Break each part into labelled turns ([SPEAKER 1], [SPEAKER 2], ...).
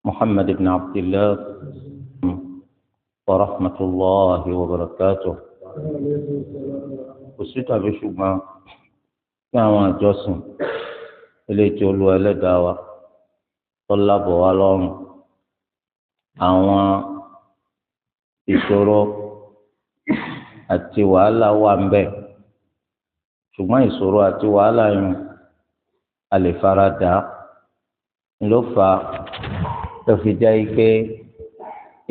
[SPEAKER 1] محمد بن عبد الله ورحمة الله وبركاته. وسيطة بشبه كما جسم إلي جولو إلي داوة طلب والون àwọn ìṣòro àti wàhálà wà ń bẹ ṣùgbọ́n ìṣòro àti wàhálà yìí a lè fara dà ló fà tó fi jẹ́ pé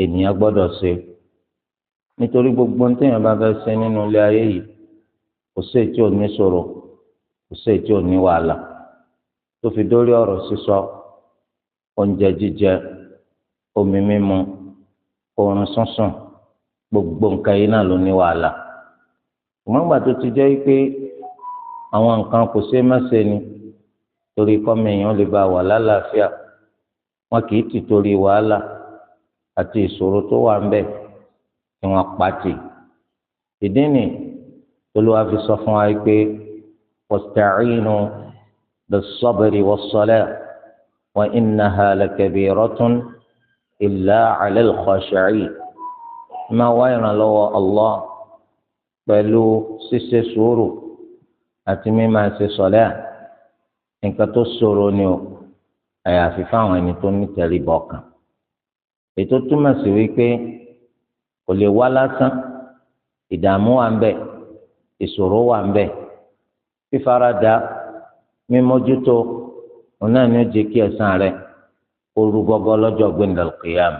[SPEAKER 1] ènìyàn gbọ́dọ̀ ṣe nítorí gbogbo ní téèyàn bá fẹ́ ṣe nínú ilé ayé yìí kò sí èyí tí ò ní ṣòro kò sí èyí tí ò ní wàhálà tó fi dórí ọ̀rọ̀ sísọ oúnjẹ jíjẹ omi mímu oorun sísùn gbogbo nǹkan yìí náà ló ní wàhálà ìmọ̀gbà tó ti jẹ́ pé àwọn nǹkan kò ṣeé má ṣe ni torí kọ́mi èèyàn lè bá wà lálàáfíà wọn kì í ti torí wàhálà àti ìṣòro tó wà ń bẹ kí wọn pàtì ìdí ni Olúwa fi sọ fún wa pé wasta'inu bis-sabri was-salah wa innaha lakabiratun illa 'ala al-khashi'in máa wá ìrànlọ́wọ́ Allah pẹ̀lú ṣíṣe sùúrù àti mímáa ṣe sọ̀lẹ́ nǹkan tó ṣòro ni o àyàfi fáwọn ẹni tó ní tẹríba ọkàn ètò túmọ̀ sí wípé kò lè wá lásán ìdààmú wà ń bẹ ìṣòro wà ń bẹ fífaradà mímójútó òun náà ni ó jẹ́ kí ẹ̀san rẹ̀ ó rú gọ́gọ́ lọ́jọ́ gbẹ̀ndàl qiyam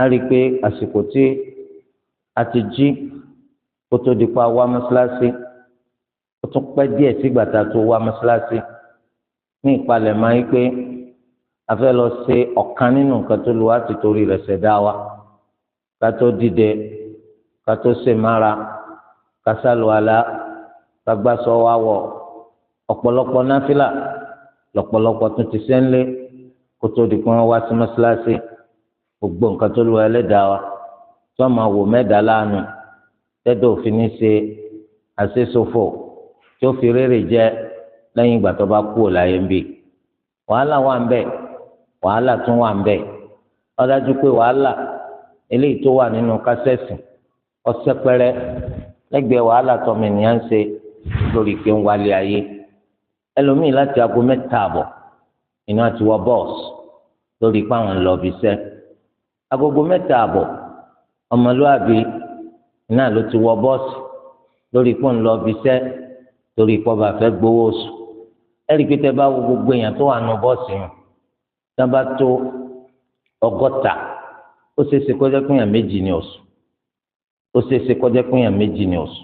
[SPEAKER 1] a rí i pé àsìkò tí a ti jí kó tó di pa wá mọ́ṣáláṣí ó tún pẹ́ díẹ̀ sígbà tá a tó wá mọ́ṣáláṣí ní ìpalẹ̀mọ́ yìí pé a fẹ́ lọ ṣe ọ̀kan nínú nǹkan tó lu wá ti torí rẹ̀ ṣẹ̀dá wa ká tó dìde ká tó ṣe mára ká sálùwàlá ká gbàsọ wá wọ̀ ọ̀pọ̀lọpọ̀ náfìlà lọ́pọ̀lọpọ̀ tún ti sẹ́ńlé kó tó di pé wọ́n wá sí mọ́ṣáláṣí gbogbo nǹkan tó lu wá ẹlẹ́dàá wa tí wọ́n máa wò mẹ́dàá láàánú tẹ́tọ̀ òfin ní ṣe àṣeṣòfò tí ó fi rere jẹ lẹ́yìn ìgbà tó bá kú láyé ń bì wàhálà wà ń bẹ wàhálà tún wà ń bẹ ó dájú pé wàhálà eléyìí tó wà nínú kásẹ̀sì ọ̀sẹ̀ pẹ́rẹ́ lẹ́gbẹ̀ẹ́ wàhálà tọmọ ènìyàn ń ṣe lórí pé ń wálé ayé ẹlòmíì láti aago 7:00 iná ti wọ bọ́ọ̀sì lórí pé àwọn ń lọ bí iṣẹ́ agogo 7:00 ọmọlúwàbí náà ló ti wọ bọ́ọ̀sì lórí pé ń lọ bí iṣẹ́ torí pé ọba fẹ́ gbowó oṣù ẹ̀rí pé tẹ́ bá wo gbogbo èèyàn tó wà nù bọ́ọ̀sì yẹn tí wọ́n bá tó 100 ó ṣeé ṣe kọjá pé èèyàn 2 ní oṣù ó ṣeé ṣe kọjá pé èèyàn 2 ní oṣù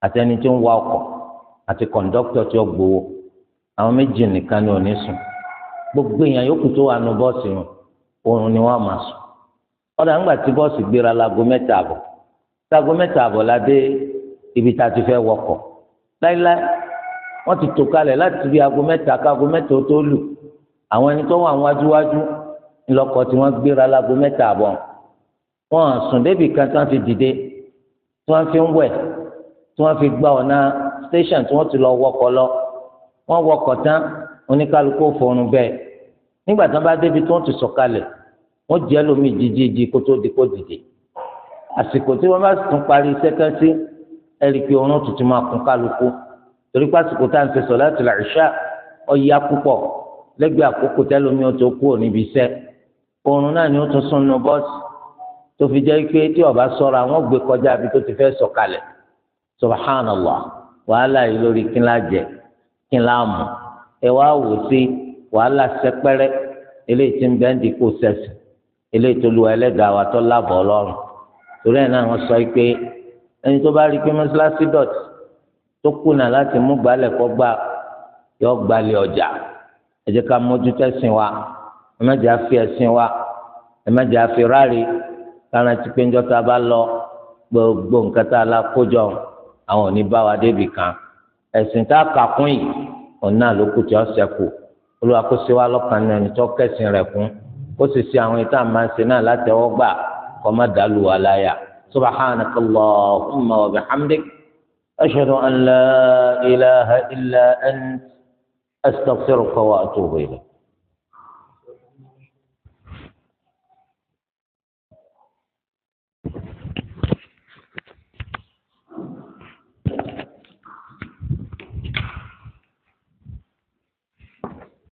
[SPEAKER 1] àtẹni tí ń wa ọkọ̀ àti kọ̀ǹdọ́kítọ̀ tí ó gbowó àwọn 2 nìkan ni ò ní sùn gbogbo èèyàn yòókù tó wà nù bọ́ọ̀sì yẹn oorun ni wọ́n máa sùn ọ̀dà ńgbà tí bọ́ọ̀sì gbéra láago 7:00 láago 7:00 la dé ibi tá a ti fẹ́ wọkọ̀ láíláí wọ́n ti tò kalẹ̀ láti bí aago 7 káago 7 tó lù àwọn ẹni tó wà wájúwájú ńlọkọ̀ tí wọ́n gbéra láago 7:00 wọ́n sùn débì kan tí wọ́n fi dìde tí wọ́n fi ń wẹ̀ tí wọ́n fi gba ọ̀nà station tí wọ́n ti lọ wọkọ̀ lọ wọ́n wọkọ̀ tán oníkálukú fọrùn bẹ́ẹ̀ nígbà tí wọ́n bá débi tí wọ́n ti sọ̀kalẹ̀ wọ́n jẹ́ lómi jíjíjí kó tó di kó dìde àsìkò tí wọ́n bá tún parí sẹ́kẹ́ńtì ẹ̀rí pé ọ̀run tuntun máa kún kálukú torí pásìkò tá à ń ṣe sọ̀látul ìṣá ọ̀yá púpọ̀ lẹ́gbẹ̀ẹ́ àkókò tẹ́lómi ó tó kúrò níbi iṣẹ́ oorun náà ni ó tún sún nù bọ́ọ̀sì tó fi jẹ́ pé tí ó bá ṣọ́ra wọ́n gbé kọjá ibi tó ti fẹ́ sọ̀kalẹ̀ subhanallah wàhálà yìí lórí kí n lá jẹ kí n lá mú ẹ wá wò sí wàhálà sẹpẹrẹ eléyìí tí ń bẹ́ẹ̀ ń di kó sẹ́sì eléyìí tó lu ẹlẹ́dàá wa tó lábọ̀ ọlọ́run torí ẹ̀ náà wọ́n sọ pé ẹni tó bá rí pé mọ́sálásí dọ̀tí tó kùnà láti mú gbálẹ̀ kọ́ gbà yọ gbalẹ̀ ọjà ẹ jẹ́ ká mójútó ẹ̀sìn wa ẹ má jẹ́ àfi ẹ̀sìn wa ẹ má jẹ́ àfi ráre kára ti pé ńjọ́ tá a bá lọ gbogbo nǹkan tá a la kójọ àwọn ò ní bá wa débi kan ẹ̀sìn tá a kà kún yìí òun náà ló kù tí ó ṣẹ́kù Olúwa kó ṣe wá lọ́kàn ní ẹni tó kẹ́sìn rẹ̀ kún ó sì ṣe àwọn ìtàn máa ń ṣe náà látẹ̀wọ́gbà kọ́ má dàlú wa láyà. سبحانك اللهم وبحمدك أشهد أن لا إله إلا أنت أستغفرك وأتوب إليك.